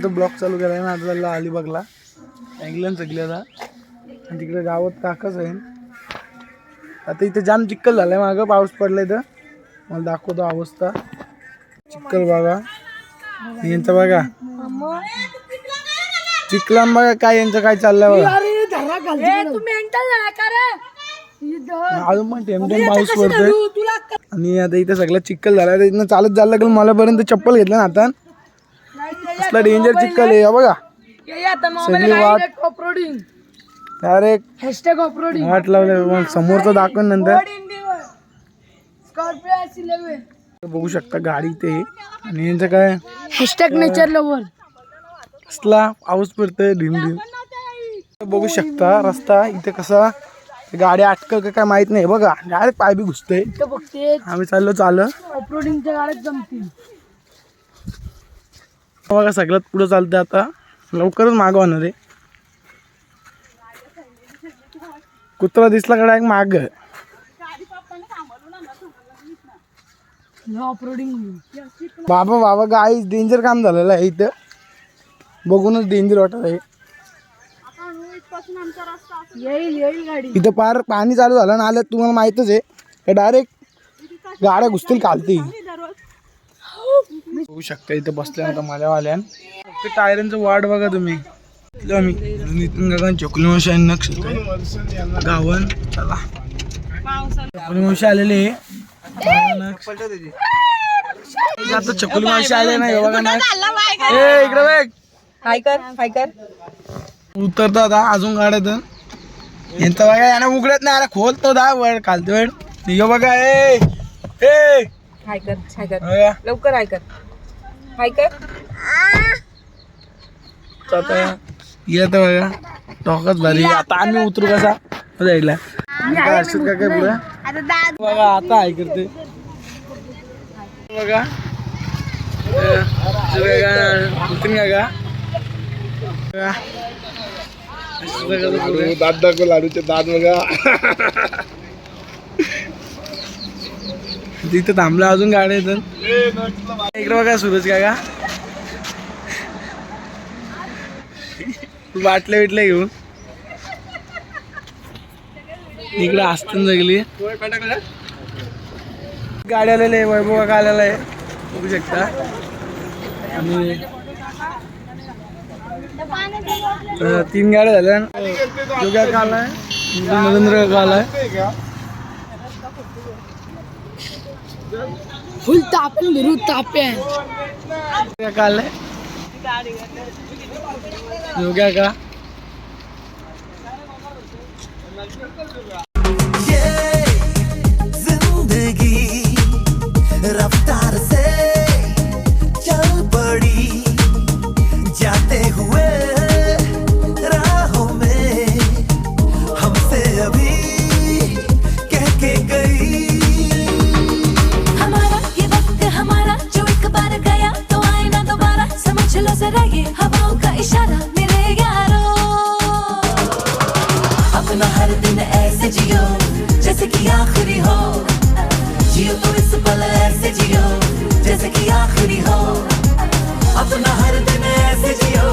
तर ब्लॉक चालू केला आहे ना. आता चालला अलिबागला इंग्लंड सगळी आता. आणि तिकडे गावात काकाच आहे. आता इथे जाम चिखल झालाय. मागं पाऊस पडलाय तर मला दाखवतो अवस्था. चिखल बघा यांचं बघा. चिखलाम बघा काय यांचं काय चाललंय बघा. अजून पण टेमटेम पाऊस पडतोय. आणि आता इथे सगळं चिखल झालाय. तर इथनं चालत जायला लागेल. मलापर्यंत चप्पल घेतलं ना आता. असला डेंजर चिखल आहे बघा. सगळी वाट डायरेक्ट वाट लावलं. समोरचं दाखवून नंतर बघू शकता गाडी ते. आणि यांचं काय नेचर लवर असला पाऊस पडतोय ढिम ढिम. बघू शकता रस्ता इथे कसा. गाडी अटकल का काय माहित नाही बघा. डायरेक्ट पाय बी घुसतोय. आम्ही चाललो ऑफरोडिंगच्या गाड्यात जमतील बघा. सगळ्यात पुढे चालतंय आता. लवकरच मागं होणार आहे. कुत्रा दिसला का डायरेक्ट माग. बाबा बाबा गाई डेंजर काम झालेलं आहे इथं. बघूनच डेंजर वाटत आहे. इथं पार पाणी चालू झालं ना आलं तुम्हाला माहितच आहे. डायरेक्ट गाड्या घुसतील खालती. बघू शकता इथं बसल्यानंतर माझ्यावाल्यान ते टायरांचं वाट बघा तुम्ही. आम्ही नितीन गगन चोकली मावशी गावन चला चकोली मावशी आलेले. आता चकोली मावशी आले नाही बघा ना. इकडे बघ. हाय कर उतरता आता अजून गाड्यातून. यांचं बघा यानं उघडत नाही. अरे खोलतो दा वर खालतो वेळ यो बघा. ए हाय कर लवकर हाय कर येत बघा. टॉकच भारी. आता आम्ही उतरू कसा जायला हर्षद का काय पुढे बघा. आता आहे करते बघा. नितीन काका दात दाखव. लाडूचे दात बघा. तिथे थांबला अजून गाड्या येतात. इकडे बघा सूरज काका बाटल्या बिटल्या घेऊन इकडे असतं जगली. गाडी आलेली आहे. वैभव काका आलेला आहे बघू शकता. आणि 3 गाड्या झाल्या. योग्या का आलाय. नरेंद्र काका आलाय. फुल तापेन भरू तापेन का आलाय. योग्या का जिंदगी रफ्तार से चल पड़ी जाते हुए राहों में हमसे अभी कह के गई. हमारा ये वक्त हमारा जो एक बार गया तो आए ना दोबारा. समझ लो जरा ये हवाओं का इशारा मेरे यारों. अपना हर दिन ऐसे जियो जैसे कि आखिरी हो. जियो तो इस पल ऐसे जियो जैसे कि आखिरी हो. अपना हर दिन ऐसे जियो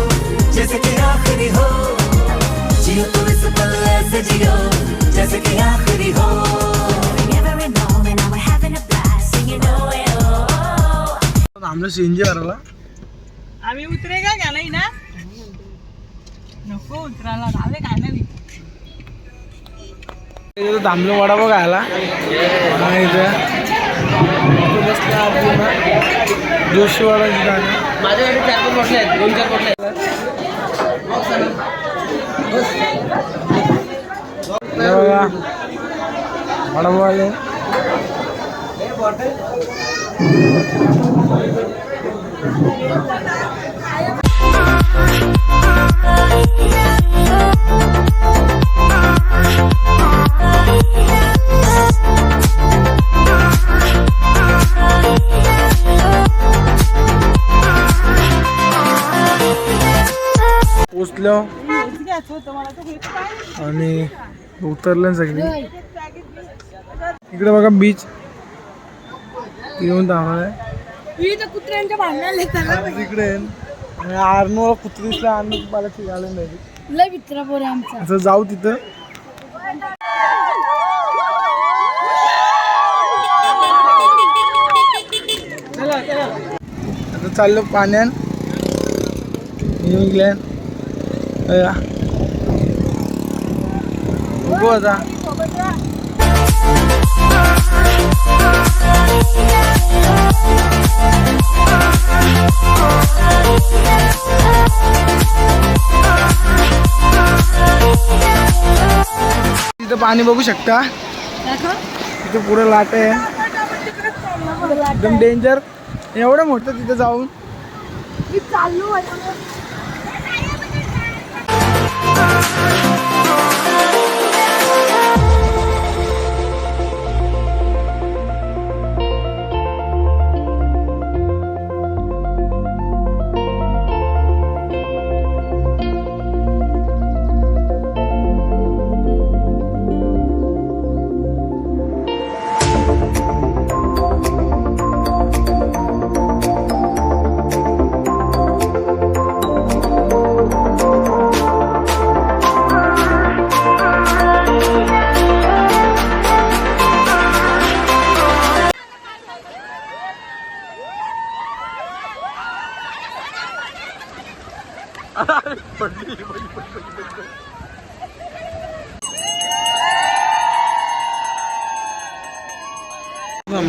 जैसे कि आखिरी हो. जियो तो इस पल ऐसे जियो जैसे कि आखिरी हो. आमला सीएनजी भरला. आम्ही उतरेगा का नाही ना. नको उतरायला धावले काय नाही. थांबलो वडापाव खायला. जोशी वडाची जागा. माझ्याकडे 4-5 बॉटले आहेत. 2-4 बॉटले बघा वडापाव आले. पोचलो आणि उतरलं सगळी. इकडे बघा बीच येऊन थांबलाय. कुत्र्यांच्या भांडणाला इकडे आर्नोला कुत्री दिसला आर्नो मला आलं नाही लय मित्र पोरे आमचा असं जाऊ तिथं आता चाललो पाण्यान इंग्लंड बघू आता तिथं पाणी बघू शकता तिथं पुढं लाट आहे एकदम डेंजर एवढं मोठं तिथं जाऊन थांबलो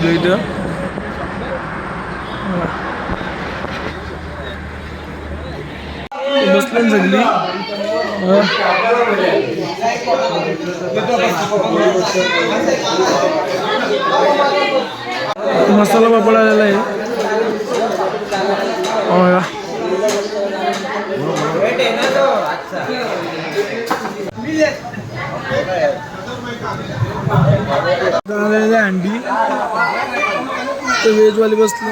इथं बसलं सगळी मसाला पापड आलेला आहे अंडी व्हेजवाली बसली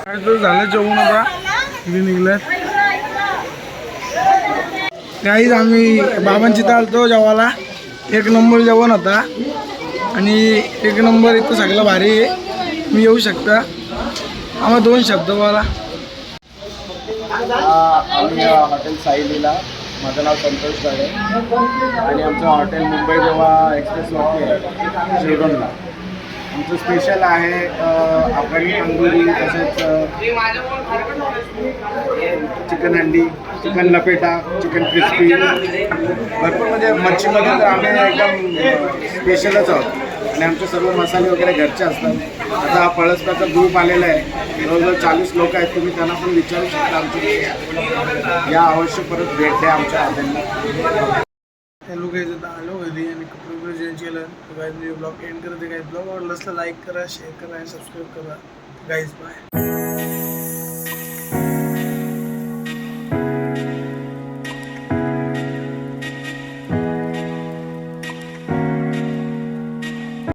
काय तर झालं जेवण आता घरी निघल्यात काहीच आम्ही बाबांची इथं आलतो जेवायला एक नंबर जेवण होता आणि एक नंबर इथं सगळं भारी आहे मी येऊ शकता आम्हाला 2 शब्द बोला आम्ही हॉटेल साईलीला माझं नाव संतोष गाडे आणि आमचं हॉटेल मुंबई गोवा एक्सप्रेसवरती आहे शिरडोनला आमचं स्पेशल आहे अफगाणी तंदुरी तसेच चिकन हंडी चिकन लपेटा चिकन क्रिस्पी भरपूर म्हणजे मच्छीमध्ये तर आम्ही एकदम स्पेशलच आहोत आणि आमचे सर्व मसाले वगैरे घरचे असतात आता हा पळसपाचा ग्रुप आलेला आहे जवळजवळ 40 लोक आहेत तुम्ही त्यांना पण विचारू शकता आमच्या या अवश्य परत भेट द्या आमच्या हॉटेलला हॅलो गाईज आता आलो घरी आणि कपडे वगैरे चेंज केलं तर गाईज मी ब्लॉग एंड करते गाईज ब्लॉग आवडला असला लाईक करा शेअर करा आणि सबस्क्राईब करा गाईज बाय